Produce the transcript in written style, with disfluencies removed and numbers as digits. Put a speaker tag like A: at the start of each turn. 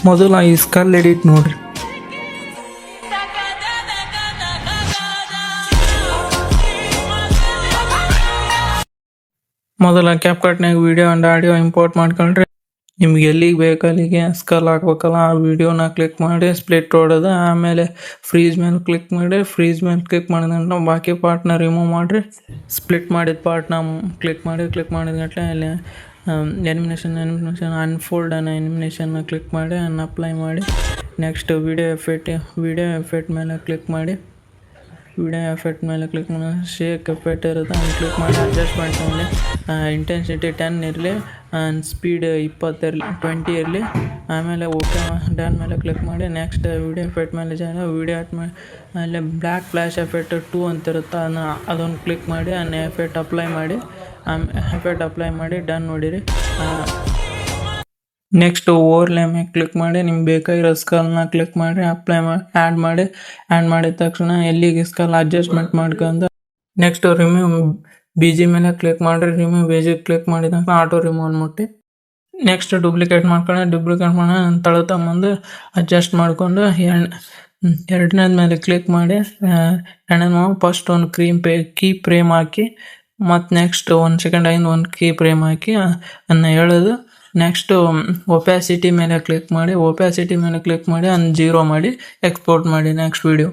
A: ಮೊದಲು ಈ skull edit ನೋಡ್ರಿ. ಮೊದಲ ಕ್ಯಾಪ್ಕಟ್ನಾಗ ವಿಡಿಯೋ ಅಂಡ್ ಆಡಿಯೋ ಇಂಪೋರ್ಟ್ ಮಾಡ್ಕೊಂಡ್ರೆ ನಿಮ್ಗೆ ಎಲ್ಲಿಗೆ ಬೇಕು ಅಲ್ಲಿಗೆ ಸ್ಕಲ್ ಹಾಕ್ಬೇಕಲ್ಲ ಆ ವಿಡಿಯೋನ ಕ್ಲಿಕ್ ಮಾಡಿ ಸ್ಪ್ಲಿಟ್ ಹೊಡೆದು ಆಮೇಲೆ ಫ್ರೀಸ್ ಮೇಲೆ ಕ್ಲಿಕ್ ಮಾಡಿ ಫ್ರೀಸ್ ಮೇಲೆ ಕ್ಲಿಕ್ ಮಾಡಿದ್ರೆ ಬಾಕಿ ಪಾರ್ಟ್ನ ರಿಮೂವ್ ಮಾಡಿರಿ. ಸ್ಪ್ಲಿಟ್ ಮಾಡಿದ ಪಾರ್ಟ್ನ ಕ್ಲಿಕ್ ಮಾಡಿದ ಗಟ್ಟಲೆ ಅಲ್ಲಿ ಎನಿಮಿನೇಷನ್ ಅನ್ಫೋಲ್ಡ್ ಅನ್ನೋ ಎನಿಮಿನೇಷನ್ನ ಕ್ಲಿಕ್ ಮಾಡಿ ಅಪ್ಲೈ ಮಾಡಿ ನೆಕ್ಸ್ಟ್ ವಿಡಿಯೋ ಎಫೆಕ್ಟ್ ಮೇಲೆ ಕ್ಲಿಕ್ ಮಾಡಿ ಶೇಕ್ ಎಫೆಕ್ಟ್ ಇರುತ್ತೆ ಅದನ್ನು ಕ್ಲಿಕ್ ಮಾಡಿ ಅಡ್ಜಸ್ಟ್ ಮಾಡ್ಕೊಂಡು ಇಂಟೆನ್ಸಿಟಿ 10 ಇರಲಿ ಸ್ಪೀಡ್ 20 ಇರಲಿ. ಆಮೇಲೆ ಓಕೆ ಡನ್ ಮೇಲೆ ಕ್ಲಿಕ್ ಮಾಡಿ ನೆಕ್ಸ್ಟ್ ವಿಡಿಯೋ ಎಫೆಕ್ಟ್ ಮೇಲೆ ವಿಡಿಯೋ ಅಲ್ಲಿ ಬ್ಲ್ಯಾಕ್ ಫ್ಲ್ಯಾಶ್ ಎಫೆಕ್ಟ್ 2 ಅಂತ ಇರುತ್ತೆ ಅದನ್ನು ಕ್ಲಿಕ್ ಮಾಡಿ ಎಫೆಕ್ಟ್ ಅಪ್ಲೈ ಮಾಡಿ ಡನ್ ನೋಡಿರಿ. ನೆಕ್ಸ್ಟ್ ಓವರ್ಲೇ ಮೇಲೆ ಕ್ಲಿಕ್ ಮಾಡಿ ನಿಮ್ಗೆ ಬೇಕಾಗಿರೋ ಸ್ಕಲ್ನ ಕ್ಲಿಕ್ ಮಾಡಿ ಆ್ಯಡ್ ಮಾಡಿದ ತಕ್ಷಣ ಎಲ್ಲಿಗೆ ಸ್ಕಲ್ ಅಡ್ಜಸ್ಟ್ಮೆಂಟ್ ಮಾಡ್ಕೊಂಡು ನೆಕ್ಸ್ಟ್ ರಿಮೂವ್ BG ಮೇಲೆ ಕ್ಲಿಕ್ ಮಾಡಿರಿ. ರಿಮೂವ್ BG ಕ್ಲಿಕ್ ಮಾಡಿದ ತಕ್ಷಣ ಆಟೋ ರಿಮೂವ್ ಅಂದ್ಬಿಟ್ಟು ನೆಕ್ಸ್ಟ್ ಡುಪ್ಲಿಕೇಟ್ ಮಾಡಿ ತಳ ತಗೊಂಬಂದು ಅಡ್ಜಸ್ಟ್ ಮಾಡಿಕೊಂಡು ಎರಡನೇದ ಮೇಲೆ ಕ್ಲಿಕ್ ಮಾಡಿ ಫಸ್ಟ್ ಒಂದು ಕೀ ಫ್ರೇಮ್ ಹಾಕಿ ಮತ್ತು ನೆಕ್ಸ್ಟ್ 1 ಸೆಕೆಂಡ್ ಆಗಿಂದ ಒಂದು ಕೀ ಫ್ರೇಮ್ ಹಾಕಿ ಹೇಳೋದು. ನೆಕ್ಸ್ಟು ಒಪ್ಯಾಸಿಟಿ ಮೇಲೆ ಕ್ಲಿಕ್ ಮಾಡಿ 0 ಮಾಡಿ ಎಕ್ಸ್ಪೋರ್ಟ್ ಮಾಡಿ ನೆಕ್ಸ್ಟ್ ವಿಡಿಯೋ.